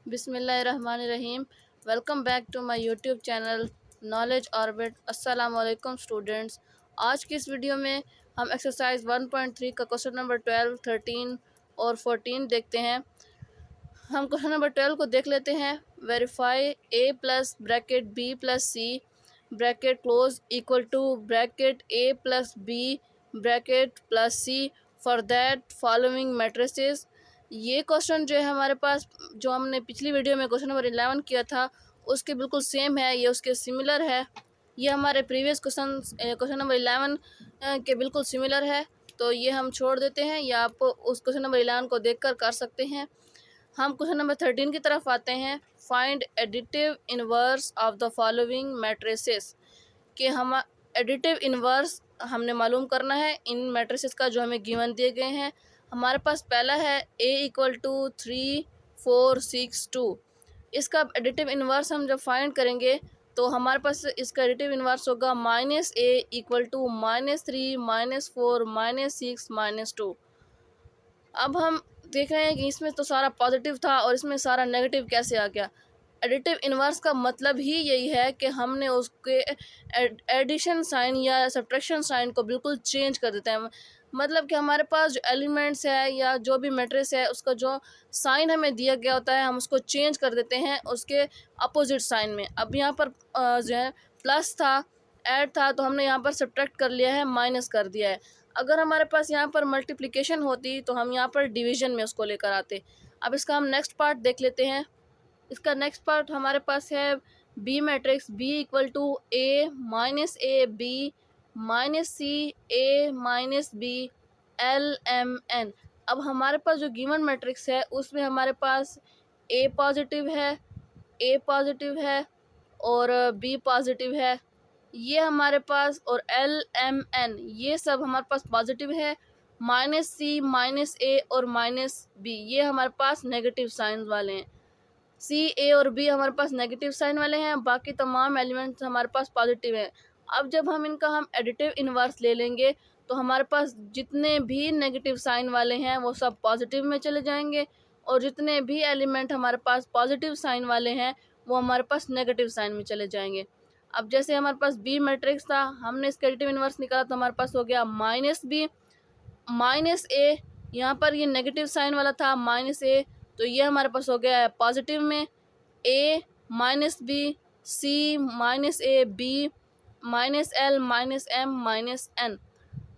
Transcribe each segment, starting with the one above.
बिस्मिल्लाहिर्रहमानिर्रहीम। Welcome back to my YouTube channel Knowledge Orbit. अस्सलाम वालेकुम स्टूडेंट्स। आज की इस वीडियो में हम एक्सरसाइज 1.3 का क्वेश्चन नंबर 12, 13 और 14 देखते हैं। हम क्वेश्चन नंबर 12 को देख लेते हैं। Verify A plus bracket B plus C bracket close equal to bracket A plus B bracket plus C for that following matrices. ये क्वेश्चन जो है हमारे पास, जो हमने पिछली वीडियो में क्वेश्चन नंबर 11 किया था उसके बिल्कुल सेम है, ये उसके सिमिलर है। ये हमारे प्रीवियस क्वेश्चन नंबर 11 के बिल्कुल सिमिलर है, तो ये हम छोड़ देते हैं, या आप उस क्वेश्चन नंबर 11 को देखकर कर सकते हैं। हम क्वेश्चन नंबर 13 की तरफ आते हैं। Find additive inverse of the following matrices. कि हम एडिटिव इनवर्स हमने मालूम करना है इन मैट्रिसेस का जो हमें गिवन दिए गए हैं। हमारे पास पहला है a इक्वल टू 3 4 6 2। इसका एडिटिव इनवर्स हम जब फाइंड करेंगे तो हमारे पास इसका एडिटिव इनवर्स होगा -a इक्वल टू -3 -4 -6 -2। अब हम देख रहे हैं कि इसमें तो सारा पॉजिटिव था और इसमें सारा नेगेटिव कैसे आ गया। एडिटिव इन्वर्स का मतलब ही यही है कि हमने उसके एडिशन साइन या सब्ट्रैक्शन साइन को बिल्कुल चेंज कर देते हैं। मतलब कि हमारे पास जो एलिमेंट्स है या जो भी मैट्रिक्स है उसका जो साइन हमें दिया गया होता है हम उसको चेंज कर देते हैं उसके अपोजिट साइन में। अब यहाँ पर जो है प्लस था, ऐड था, तो हमने यहाँ पर सब्ट्रैक्ट कर लिया है, माइनस कर दिया है। अगर हमारे पास यहाँ पर मल्टीप्लिकेशन होती तो हम यहाँ पर डिवीजन में उसको लेकर आते। अब इसका हम नेक्स्ट पार्ट देख लेते हैं। इसका नेक्स्ट पार्ट हमारे पास है B matrix B equal to a -a b -c a -b l m n। अब हमारे पास जो गिवन मैट्रिक्स है उसमें हमारे पास a पॉजिटिव है और b पॉजिटिव है, ये हमारे पास, और l m n ये सब हमारे पास पॉजिटिव है। -c -a और -b ये हमारे पास नेगेटिव साइन वाले हैं। सी ए और बी हमारे पास नेगेटिव साइन वाले हैं, बाकी तमाम एलिमेंट्स हमारे पास पॉजिटिव हैं। अब जब हम एडिटिव इन्वर्स ले लेंगे तो हमारे पास जितने भी नेगेटिव साइन वाले हैं वो सब पॉजिटिव में चले जाएंगे, और जितने भी एलिमेंट हमारे पास पॉजिटिव साइन वाले हैं वो हमारे पास नेगेटिव साइन में चले जाएंगे। अब जैसे हमारे पास बी मैट्रिक्स था, हमने इसका एडिटिव इन्वर्स निकाला तो हमारे पास हो गया -b -a। यहाँ पर ये नेगेटिव साइन वाला था -a, तो ये हमारे पास हो गया है पॉजिटिव में। a -b c -a b -l -m -n।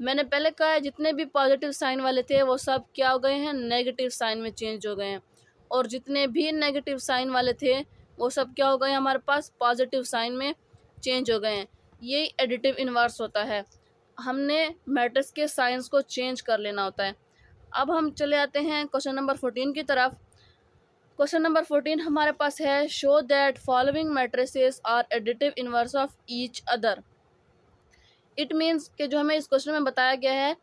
मैंने पहले कहा है जितने भी पॉजिटिव साइन वाले थे वो सब क्या हो गए हैं, नेगेटिव साइन में चेंज हो गए हैं, और जितने भी नेगेटिव साइन वाले थे वो सब क्या हो गए हमारे पास, पॉजिटिव साइन में चेंज हो गए हैं। ये एडिटिव इन्वर्स होता है, हमने मैट्रिक्स के साइंस को चेंज कर लेना होता है। अब हम चले आते हैं क्वेश्चन नंबर 14 की तरफ। क्वेश्चन नंबर 14 हमारे पास है show that following matrices are additive inverse of each other. It means कि जो हमें इस क्वेश्चन में बताया गया है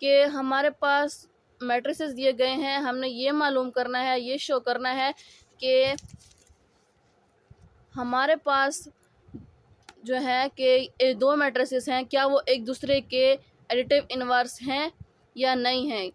कि हमारे पास मैट्रिसेस दिए गए हैं, हमने ये मालूम करना है, ये शो करना है कि हमारे पास जो है कि दो मैट्रिसेस हैं, क्या वो एक दूसरे के एडिटिव इनवर्स हैं या नहीं हैं।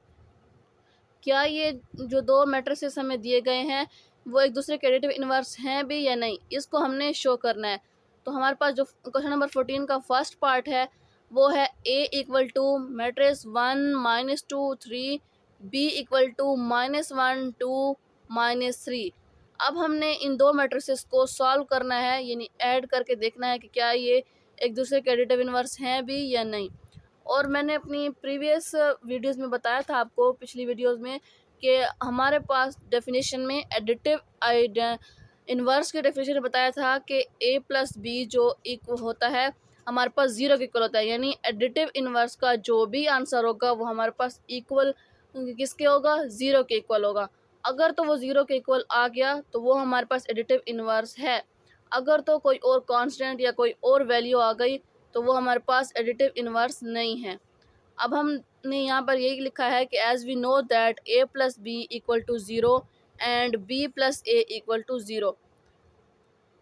क्या ये जो दो मैट्रिसेस हमें दिए गए हैं वो एक दूसरे के एडिटिव इनवर्स हैं भी या नहीं, इसको हमने शो करना है। तो हमारे पास जो क्वेश्चन नंबर 14 का फर्स्ट पार्ट है वो है a equal to matrix 1 -2 3 b equal to -1 2 -3। अब हमने इन दो मैट्रिसेस को सॉल्व करना है, यानी ऐड करके देखना है कि क्या ये एक दूसरे के एडिटिव इनवर्स हैं भी या नहीं। और मैंने अपनी प्रीवियस वीडियोस में बताया था आपको, पिछली वीडियोस में, कि हमारे पास डेफिनेशन में एडिटिव इन्वर्स के डेफिनेशन में बताया था कि a प्लस बी जो इक्वल होता है हमारे पास 0 के इक्वल होता है, यानी एडिटिव इन्वर्स का जो भी आंसर होगा वो हमारे पास इक्वल किसके होगा, 0 के इक्वल होगा। अगर तो वो 0 के इक्वल आ गया तो वो हमारे पास एडिटिव इन्वर्स है, अगर तो कोई और कांस्टेंट या कोई और वैल्यू आ गई तो वो हमारे पास एडिटिव इन्वर्स नहीं है। अब हमने यहाँ पर यही लिखा है कि as we know that a plus B equal to 0 and b plus a equal to 0।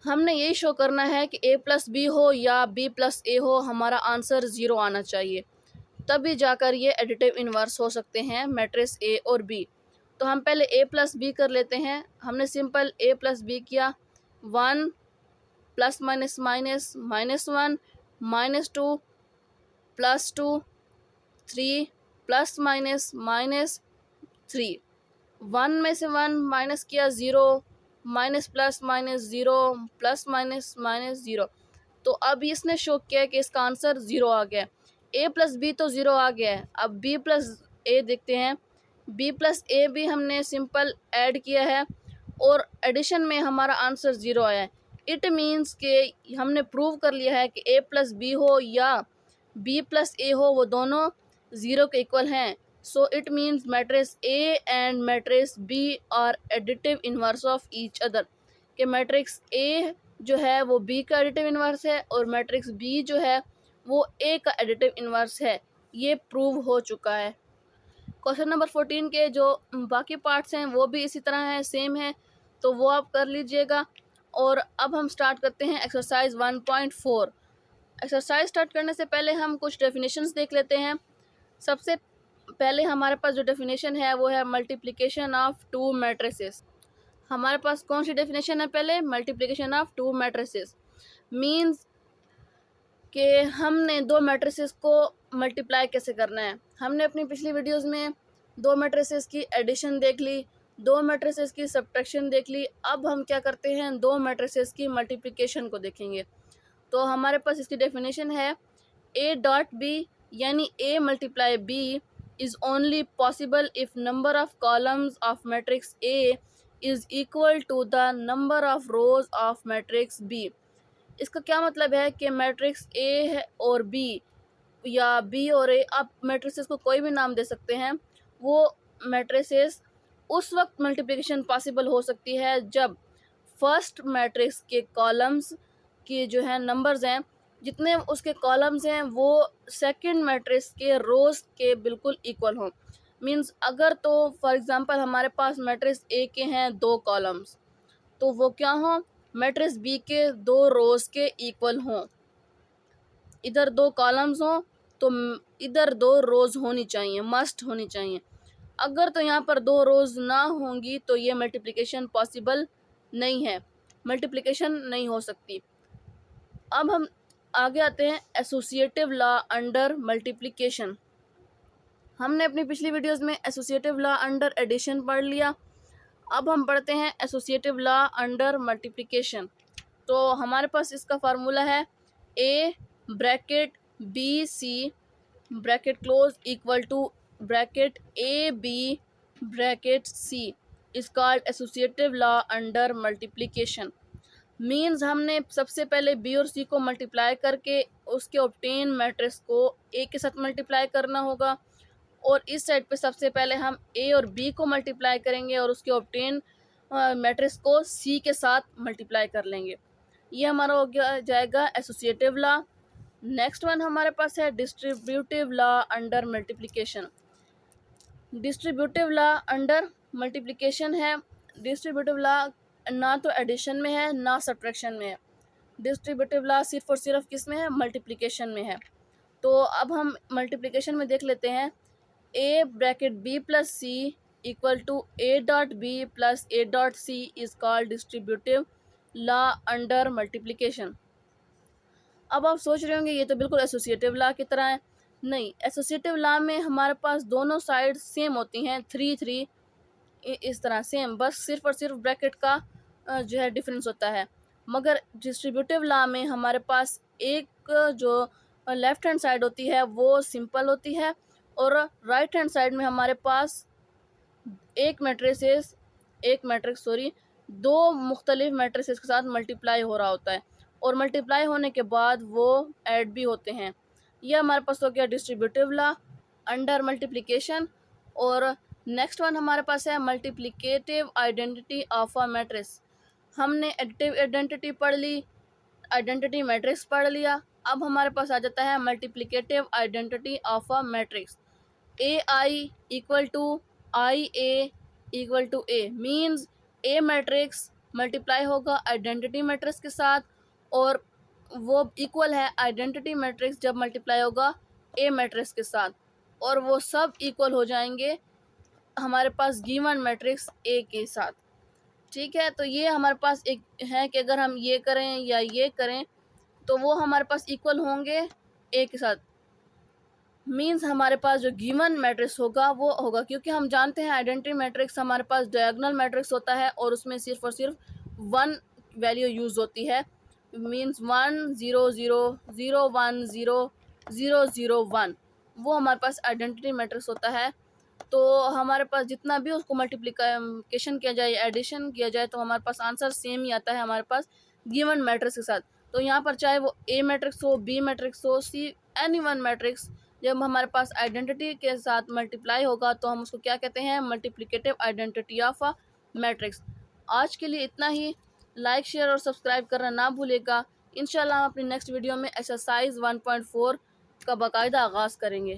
हमने यही शो करना है कि a प्लस बी हो या b प्लस a हो, हमारा आंसर 0 आना चाहिए, तभी जाकर ये एडिटिव इन्वर्स हो सकते हैं मैट्रिक्स a और b। तो हम पहले a प्लस बी कर लेते हैं। हमने सिंपल a प्लस बी किया, 1 plus minus minus -1 -2 +2 3 plus minus -3, 1 में से 1 माइनस किया 0, minus plus minus 0 plus minus -0। तो अब इसने शो किया है कि इसका आंसर 0 आ गया। a प्लस बी तो 0 आ गया है। अब b प्लस ए देखते हैं। b प्लस ए भी हमने सिंपल ऐड किया है और एडिशन में हमारा आंसर 0 आया है। इट मीन्स कि हमने प्रूव कर लिया है कि a प्लस बी हो या b प्लस ए हो, वो दोनों 0 के इक्वल हैं। So it means matrix A and matrix B are additive inverse of each other, कि मैट्रिक्स A जो है वो B का एडिटिव इन्वर्स है और मैट्रिक्स B जो है वो A का एडिटिव इन्वर्स है। ये प्रूव हो चुका है। क्वेश्चन नंबर 14 के जो बाकी पार्ट्स हैं वो भी इसी तरह हैं, सेम है, तो वो आप कर लीजिएगा। और अब हम स्टार्ट करते हैं एक्सरसाइज 1.4। एक्सरसाइज स्टार्ट करने से पहले हम कुछ डेफिनेशंस देख लेते हैं। सबसे पहले हमारे पास जो डेफिनेशन है वो है मल्टीप्लिकेशन ऑफ टू मैट्रिसेस। हमारे पास कौन सी डेफिनेशन है? पहले multiplication of to matrices means कि हमने दो मैट्रिसेस को मल्टीप्लाई कैसे करना है। हमने अपनी पिछली वीडियोस में दो मैट्रिसेस की एडिशन देख ली, दो मैट्रिसेस की सब्ट्रैक्शन देख ली। अब हम क्या करते हैं, दो मैट्रिसेस की मल्टीप्लिकेशन को देखेंगे। तो हमारे पास इसकी डेफिनेशन है a डॉट बी यानी a multiply b is only possible if number of columns of matrix A is equal to the number of rows of matrix B। इसका क्या मतलब है कि मैट्रिक्स A है और B या B और A, आप मैट्रिसेस को कोई भी नाम दे सकते हैं, वो मैट्रिसेस उस वक्त मल्टीप्लिकेशन पॉसिबल हो सकती है जब फर्स्ट मैट्रिक्स के कॉलम्स की जो है नंबर्स हैं, जितने उसके कॉलम्स हैं वो सेकंड मैट्रिक्स के रोज़ के बिल्कुल इक्वल हों। मींस अगर तो फॉर एग्जांपल हमारे पास मैट्रिक्स ए के हैं दो कॉलम्स, तो वो क्या हों, मैट्रिक्स बी के दो रोज़ के इक्वल हों। इधर दो कॉलम्स हों तो इधर दो रोज़ होनी चाहिए, मस्ट होनी चाहिए। अगर तो यहाँ पर दो रोज़ ना होंगी तो ये मल्टीप्लिकेशन पॉसिबल नहीं है, मल्टीप्लिकेशन नहीं हो सकती। अब हम आगे आते हैं एसोसिएटिव लॉ अंडर मल्टीप्लिकेशन। हमने अपनी पिछली वीडियोस में एसोसिएटिव लॉ अंडर एडिशन पढ़ लिया। अब हम पढ़ते हैं एसोसिएटिव लॉ अंडर मल्टीप्लिकेशन। तो हमारे पास इसका फार्मूला है a bracket B C bracket close equal to bracket A B bracket C is called associative law under multiplication. Means हमने सबसे पहले बी और सी को मल्टीप्लाई करके उसके ऑब्टेन मैट्रिक्स को ए के साथ मल्टीप्लाई करना होगा, और इस साइड पे सबसे पहले हम ए और बी को मल्टीप्लाई करेंगे और उसके ऑब्टेन मैट्रिक्स को सी के साथ मल्टीप्लाई कर लेंगे। ये हमारा हो गया जाएगा एसोसिएटिव लॉ। नेक्स्ट वन हमारे पास है distributive law under multiplication. Distributive law under multiplication है। डिस्ट्रीब्यूटिव लॉ ना तो एडिशन में है ना सब्ट्रैक्शन में है। डिस्ट्रीब्यूटिव लॉ सिर्फ और सिर्फ किस में है, मल्टीप्लिकेशन में है। तो अब हम मल्टीप्लिकेशन में देख लेते हैं a bracket b plus C equal to a dot B plus a dot C is called distributive law under multiplication. अब आप सोच रहे होंगे ये तो बिल्कुल एसोसिएटिव लॉ की तरह है। नहीं, एसोसिएटिव लॉ में हमारे पास दोनों साइड सेम होती हैं, 3 इस तरह सेम, बस सिर्फ और सिर्फ ब्रैकेट का जो है डिफरेंस होता है। मगर डिस्ट्रीब्यूटिव लॉ में हमारे पास एक जो लेफ़्ट हैंड साइड होती है वो सिंपल होती है और राइट हैंड साइड में हमारे पास एक मैट्रिक्स दो मुख्तलिफ मैट्रिसेस के साथ मल्टीप्लाई हो रहा होता है और मल्टीप्लाई होने के बाद वो ऐड भी होते हैं। यह हमारे पास हो गया डिस्ट्रीब्यूटिव लॉ अंडर मल्टीप्लिकेशन। और नेक्स्ट वन हमारे पास है multiplicative identity of a matrix. हमने एडिटिव आइडेंटिटी पढ़ ली, आइडेंटिटी मैट्रिक्स पढ़ लिया। अब हमारे पास आ जाता है multiplicative identity of a matrix. A I equal to I A equal to A means A matrix multiply होगा आइडेंटिटी मैट्रिक्स के साथ और वो इक्वल है आइडेंटिटी मैट्रिक्स जब मल्टीप्लाई होगा ए मैट्रिक्स के साथ, और वो सब इक्वल हो जाएंगे हमारे पास गिवन मैट्रिक्स ए के साथ। ठीक है, तो ये हमारे पास एक है कि अगर हम ये करें या ये करें तो वो हमारे पास इक्वल होंगे ए के साथ। मींस हमारे पास जो गिवन मैट्रिक्स होगा वो होगा, क्योंकि हम जानते हैं आइडेंटिटी मैट्रिक्स हमारे पास डायगोनल मैट्रिक्स होता है और उसमें सिर्फ और सिर्फ वन वैल्यू यूज़ होती है। मींस 1 0 0 0 1 0 0 0 1, वो हमारे पास आइडेंटिटी मैट्रिक्स होता है। तो हमारे पास जितना भी उसको मल्टीप्लिकेशन किया जाए, एडिशन किया जाए, तो हमारे पास आंसर सेम ही आता है हमारे पास गिवन मैट्रिक्स के साथ। तो यहाँ पर चाहे वो ए मैट्रिक्स हो, बी मैट्रिक्स हो, सी, एनी वन मैट्रिक्स, जब हमारे पास आइडेंटिटी के साथ मल्टीप्लाई होगा तो हम उसको क्या कहते हैं, multiplicative identity of a matrix. आज के लिए इतना ही। लाइक, शेयर और सब्सक्राइब करना ना भूलेगा। इंशाल्लाह हम अपनी नेक्स्ट वीडियो में एक्सरसाइज 1.4 का बाकायदा आगाज़ करेंगे।